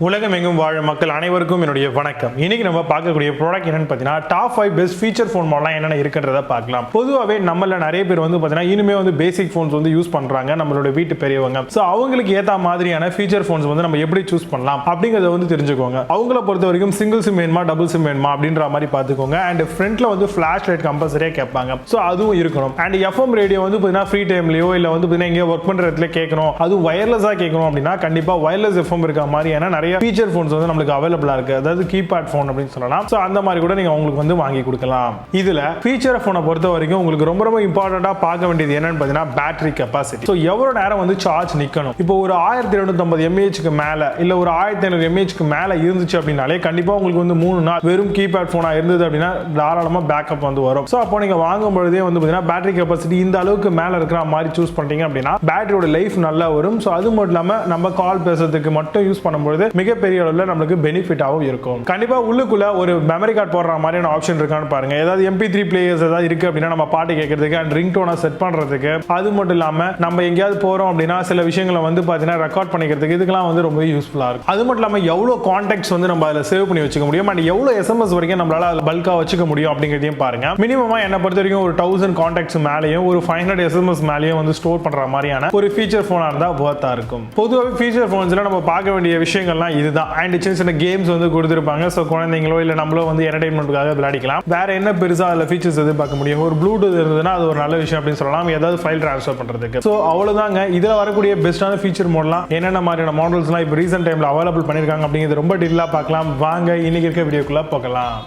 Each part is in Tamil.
உலகமெங்கும் வாழும் மக்கள் அனைவருக்கும் என்னுடைய வணக்கம். இன்னைக்கு நம்ம பார்க்கக்கூடிய ப்ராடக்ட் என்னன்னு பார்த்தீங்கன்னா டாப் 5 பெஸ்ட் ஃபீச்சர் ஃபோன் மாடலாம் என்னென்ன இருக்குன்றத பார்க்கலாம். பொதுவாகவே நம்மள நிறைய பேர் பார்த்தீங்கன்னா இனிமே பேசிக் ஃபோன்ஸ் யூஸ் பண்றாங்க நம்மளோட வீட்டு பெரியவங்க. ஸோ அவங்களுக்கு ஏற்ற மாதிரியான ஃபீச்சர் ஃபோன்ஸ் நம்ம எப்படி சூஸ் பண்ணலாம் அப்படிங்கிறத தெரிஞ்சுக்கோங்க. அவங்கள பொறுத்த வரைக்கும் சிங்கிள் சிம் வேணுமா டபுள் சிம் வேணுமா அப்படின்ற மாதிரி பார்த்துக்கோங்க. அண்ட் ஃப்ரண்ட்ல ஃபிளாஷ் லைட் கம்பல்சரியா கேட்பாங்க. ஸோ அதுவும் இருக்கணும். அண்ட் எஃப்எம் ரேடியோ பார்த்தீங்கன்னா ஃப்ரீ டைம்லயோ இல்லை பார்த்தீங்கன்னா இங்கே ஒர்க் பண்ற இடத்துல கேட்கணும், அதுவும் வயர்லெஸ்ஸா கேட்கணும் அப்படின்னா கண்டிப்பா வயர்லெஸ் எஃப்எம் இருக்க மாதிரியான நிறைய ஃபீச்சர் ஃபோன்ஸ் நமக்கு அவைலபிளா இருக்கு. அதாவது கீபேட் ஃபோன் அப்படின்னு சொல்லலாம். சோ அந்த மாதிரி கூட நீங்க உங்களுக்கு வாங்கி கொடுக்கலாம். இதுல ஃபீச்சர் ஃபோனை பொறுத்த வரைக்கும் உங்களுக்கு ரொம்ப ரொம்ப இம்பார்ட்டண்டா பார்க்க வேண்டியது என்னன்னு பார்த்தீங்கன்னா பேட்டரி கெபாசிட்டி. சோ எவ்வளவு நேரம் சார்ஜ் நிக்கணும். இப்போ ஒரு 1250 mAh மேல இல்ல ஒரு 1500 mAh மேல இருந்துச்சு அப்படின்னாலே கண்டிப்பா உங்களுக்கு 3 நாள் வெறும் கீபேட் போனா இருந்தது அப்படின்னா தாராளமா பேக்கப் வரும். சோ அப்போ நீங்க வாங்கும் பொழுதே பார்த்தீங்கன்னா பேட்டரி கெபாசிட்டி இந்த அளவுக்கு மேல இருக்கிற மாதிரி சூஸ் பண்ணிட்டீங்க அப்படின்னா பேட்டரியோட லைஃப் நல்லா வரும். சோ அது மட்டும் இல்லாம நம்ம கால் பேசுறதுக்கு மட்டும் யூஸ் பண்ணும்போது மிகப்பெரிய அளவுல நமக்கு பெனிஃபிட்டாவும் இருக்கும். கண்டிப்பா உள்ளுக்குள்ள ஒரு மெமரி கார்டு போடுற மாதிரியான ஆப்ஷன் இருக்கான்னு பாருங்க. ஏதாவது MP3 பிளேயர்ஸ் ஏதாவது இருக்கு அப்படின்னா நம்ம பாட்டு கேட்கறதுக்கு அண்ட் ரிங் டோனை செட் பண்றதுக்கு, அது மட்டும் இல்லாம நம்ம எங்கேயாவது போறோம் அப்படின்னா சில விஷயங்களை பாத்தீங்கன்னா ரெக்கார்ட் பண்ணிக்கிறதுக்கு இதுக்கெல்லாம் ரொம்ப யூஸ்ஃபுல்லா இருக்கும். அது மட்டும் இல்லாம எவ்வளவு கான்டாக்ட்ஸ் நம்ம அதில் சேவ் பண்ணி வச்சுக்க முடியும் அண்ட் எவ்வளவு SMS வரைக்கும் நம்மளால அதில் பல்கா வச்சுக்க முடியும் அப்படிங்கிறதையும் பாருங்க. மினிமமா என்ன பொறுத்த வரைக்கும் ஒரு 1000 கான்டாக்ட்ஸ் மேலேயும் ஒரு 500 SMS மேலேயும் ஸ்டோர் பண்ற மாதிரியான ஒரு ஃபீச்சர் போனா இருந்தா வர்த்தா இருக்கும். பொதுவாக ஃபீச்சர் போன்ஸ்ல நம்ம பார்க்க வேண்டிய விஷயங்கள்லாம் இதுதான். அண்ட் சின்ன சின்ன கேம்ஸ் கொடுத்திருப்பாங்க. சோ குழந்தைங்களோ இல்ல நம்மளோ என்டர்டெயின்மெண்ட்காக விளையாடிக்கலாம். வேற என்ன பெருசா அதுல ஃபீச்சர்ஸ் எதிர்பார்க்க முடியும்? ஒரு ப்ளூடூத் இருந்ததுன்னா அது ஒரு நல்ல விஷயம் அப்படின்னு சொல்லலாம், ஏதாவது ஃபைல் ட்ரான்ஸ்ஃபர் பண்றதுக்கு. சோ அவ்வளவுதாங்க. இதுல வரக்கூடிய பெஸ்டான ஃபீச்சர் மாடலாம் என்னென்ன மாதிரியான மாடல்ஸ்லாம் இப்போ ரீசென்ட் டைம்ல அவைலபிள் பண்ணிருக்காங்க அப்படிங்கிறது ரொம்ப டீட்டெயிலா பார்க்கலாம். வாங்க இன்னைக்கு இருக்க வீடியோக்குள்ள போகலாம்.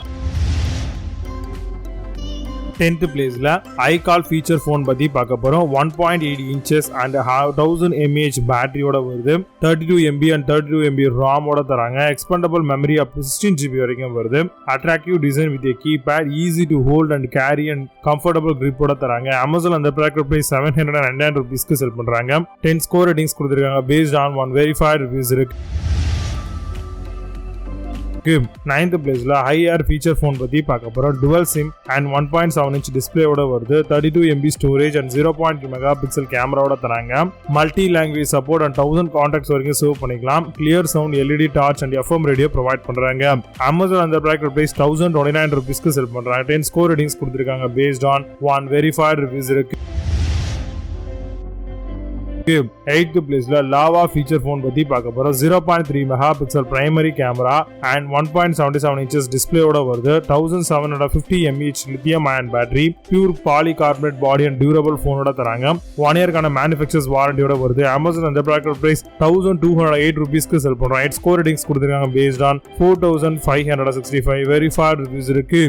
10th பிளேஸ்ல iCall ஃபீச்சர் ஃபோன் பத்தி பார்க்க போறோம். 1.8 inches and 1000 mAh பேட்டரியோட வருது. 32 MB and 32 MB ROM ஓட தராங்க. Expandable memory up to 16 GB வரைக்கும் வருது. Attractive design with a keypad, easy to hold and carry and comfortable grip ஓட தராங்க. Amazon அந்த ப்ராடக்ட் பிரைஸ் 799 rupeesக்கு செல் பண்றாங்க. 10 ஸ்கோர் ரேட்டிங்ஸ் கொடுத்திருக்காங்க based on 1 verified reviews இருக்கு. 9th பிளேஸ்ல ஹையர் ஃபீச்சர் ஃபோன் பத்தி பார்க்க போறோம். டுவல் சிம் அண்ட் 1.7 inch டிஸ்பிளேயோட வருது. 32 MB ஸ்டோரேஜ் அண்ட் 0.2 மெகாபிக்சல் கேமராவோட தராங்க. Multi language support and 1000 contacts வரைக்கும் சேவ் பண்ணிக்கலாம். Clear sound, LED torch and FM radio provide பண்றாங்க. Amazon அந்த ப்ராடக்ட் பிரைஸ் 1029 rupeesக்கு செல் பண்றாங்க. 10 ஸ்கோர் ரேட்டிங்ஸ் கொடுத்திருக்காங்க based on 1 verified reviews இருக்கு. 8th பிளேஸ்ல லாவா ஃபீச்சர் ஃபோன் பத்தி பார்க்க போறோம். 0.3 megapixel primary camera and 1.77 inches டிஸ்பிளேயோட வருது. 1750 mAh lithium ion battery, pure polycarbonate body and durable போனோட தராங்க. 1 இயர்க்கான மேனுஃபேக்சர்ஸ் வாரண்டியோட வருது. Amazon அந்த ப்ராடக்ட் பிரைஸ் 1208 rupeesக்கு செல் பண்றோம். 8 ஸ்கோர் ரேட்டிங்ஸ் கொடுத்திருக்காங்க based on 4565 வெரிஃபைட் ரிவ்யூஸ் இருக்கு.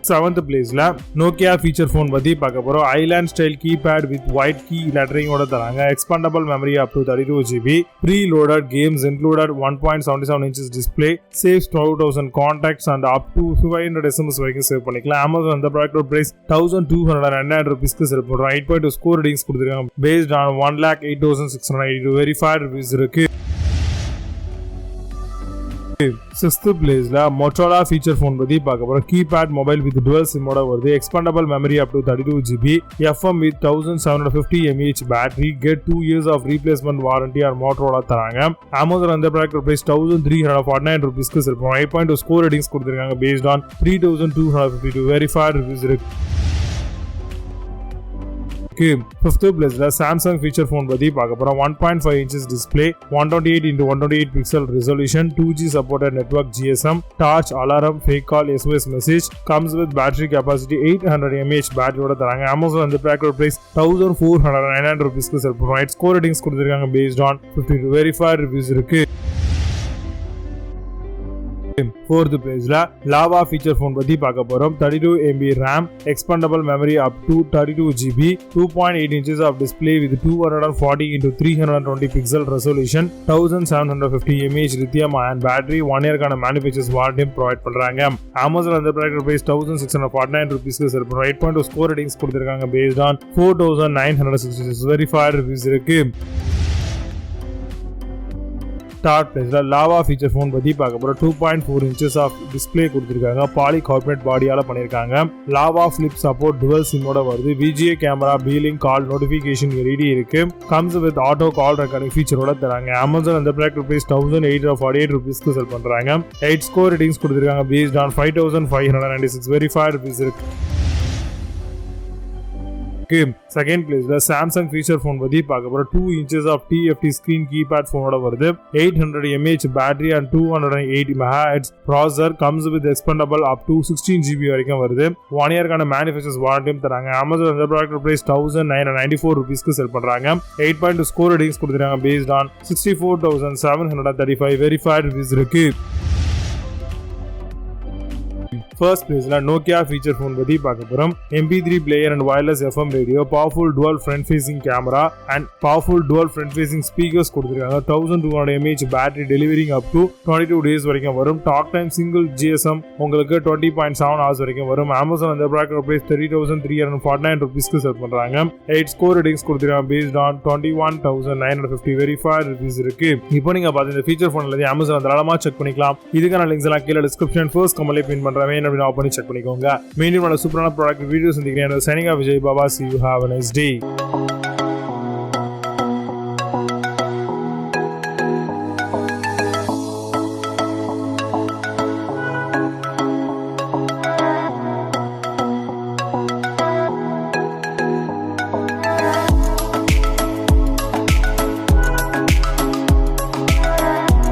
7th பிளேஸ்ல Nokia ஃபீச்சர் ஃபோன் பத்தி பார்க்க போறோம். Island style keypad with white key lettering ஓட தராங்க. Expandable memory up to 32 GB, preloaded games included, 1.77 inches display, saves 12,000 contacts and up to 500 SMS வரைக்கும் சேவ் பண்ணிக்கலாம். Amazon அந்த ப்ராடக்ட் பிரைஸ் 1299 rupeesக்கு செல் பண்றோம். 8.2 ஸ்கோர் ரேட்டிங்ஸ் கொடுத்திருக்காங்க based on 1,08,682 வெரிஃபைட் ரிவ்யூஸ் இருக்கு. 6th பிளேஸ்ல Motorola ஃபீச்சர் ஃபோன் பத்தி பார்க்க போறோம். Keypad mobile with dual SIM ஓட வருது. Expandable memory up to 32 GB, FM with 1750 mAh battery, get 2 years of replacement warranty ஆர் Motorola தராங்க. Amazon அந்த ப்ராடக்ட் பிரைஸ் 1349 rupeesக்கு செல் பண்றோம். 8.2 ஸ்கோர் ரேட்டிங்ஸ் கொடுத்திருக்காங்க based on 3252 வெரிஃபைட் ரிவ்யூஸ் இருக்கு. 5th பிளேஸ்ல Samsung ஃபீச்சர் ஃபோன் பத்தி பார்க்க போறோம். 1.5 inches display, 128x128 pixel resolution, 2G supported network, GSM, touch, alarm, fake call, SOS message, comes with battery capacity 800 mAh பேட்டரியோட தராங்க. Amazon அந்த ப்ராடக்ட் பிரைஸ் 1499 rupeesக்கு செல் பண்றோம். 8 ஸ்கோர் ரேட்டிங்ஸ் கொடுத்திருக்காங்க based on 52 வெரிஃபைட் ரிவ்யூஸ் இருக்கு. 4th பிளேஸ்ல லாவா ஃபீச்சர் ஃபோன் பத்தி பார்க்க போறோம். 32 MB RAM, expandable memory up to 32 GB, 2.8 inches of display with 240x320 pixel resolution, 1750 mAh lithium ion battery, 1 இயர்க்கான மேனுஃபேக்சர்ஸ் வாரண்டி ப்ரொவைட் பண்றாங்க. Amazon அந்த ப்ராடக்ட் பிரைஸ் 1649 rupeesக்கு செல் பண்றோம். 8.2 ஸ்கோர் ரேட்டிங்ஸ் கொடுத்திருக்காங்க based on 4966 வெரிஃபைட் ரிவ்யூஸ் இருக்கு. தேர்ட் பிளேஸ்ல லாவா ஃபீச்சர் ஃபோன் பத்தி பார்க்க போறோம். 2.4 inches ஆஃப் டிஸ்பிளே கொடுத்திருக்காங்க. பாலிகார்பனேட் பாடியால பண்ணிருக்காங்க. லாவா ஃபிளிப் சப்போர்ட் டுவல் சிம்மோட வருது. VGA camera, feeling, call notification LED இருக்கு. Comes with auto call recording ஃபீச்சரோட தராங்க. Amazon அந்த ப்ராடக்ட் பிரைஸ் 1848 rupeesக்கு செல் பண்றாங்க. 8 ஸ்கோர் ரேட்டிங்ஸ் கொடுத்திருக்காங்க. based on 5596 verified reviews இருக்கு. செகண்ட் பிளேஸ்ல சாம்சங் ஃபீச்சர் ஃபோன் பத்தி பார்க்க போறோம். 2 inches of TFT screen keypad போனோட வருது. 800 mAh battery and 280 MHz processor. Comes with expandable up to 16 GB வரைக்கும் வருது. 1 இயர்க்கான மேனுஃபேக்சர்ஸ் வாரண்டியும் தராங்க. Amazon அந்த ப்ராடக்ட் பிரைஸ் 1994 rupeesக்கு செல் பண்றாங்க. 8.2 ஸ்கோர் ரேட்டிங்ஸ் கொடுத்திருக்காங்க. based on 64,735 வெரிஃபைட் ரிவ்யூஸ் இருக்கு. ஃபர்ஸ்ட் பிளேஸ்ல நோக்கியா ஃபீச்சர் ஃபோன் பத்தி பார்க்க போறோம். MP3 player and wireless FM radio, powerful dual front facing camera and powerful dual front facing speakers கொடுத்திருக்காங்க. 1200 mAh battery delivering up to 22 days வரைக்கும் வரும். டாக் டைம் சிங்கிள் GSM உங்களுக்கு 20.7 hours வரைக்கும் வரும். Amazon அந்த ப்ராடக்ட் பிரைஸ் 30,349 rupeesக்கு செல் பண்றாங்க. 8 ஸ்கோர் ரேட்டிங்ஸ் கொடுத்திருக்காங்க. based on 21,950 வெரிஃபைட் ரிவ்யூஸ் இருக்கு. இப்போ நீங்க பார்த்த இந்த ஃபீச்சர் ஃபோன்ல இருந்து Amazon தாராளமா செக் பண்ணிக்கலாம். இதுக்கான லிங்க்ஸ் எல்லாம் கீழே டிஸ்கிரிப்ஷன் ஃபர்ஸ்ட் கமெண்ட்ல பின் பண்றேன். ஆஃப் பண்ணி செக் பண்ணிக்கோங்க. மீண்டும் நல்ல சூப்பரான ப்ராடக்ட் வீடியோ சந்திக்கிறேன். Signing off Vijay Baba. See you, have a nice day.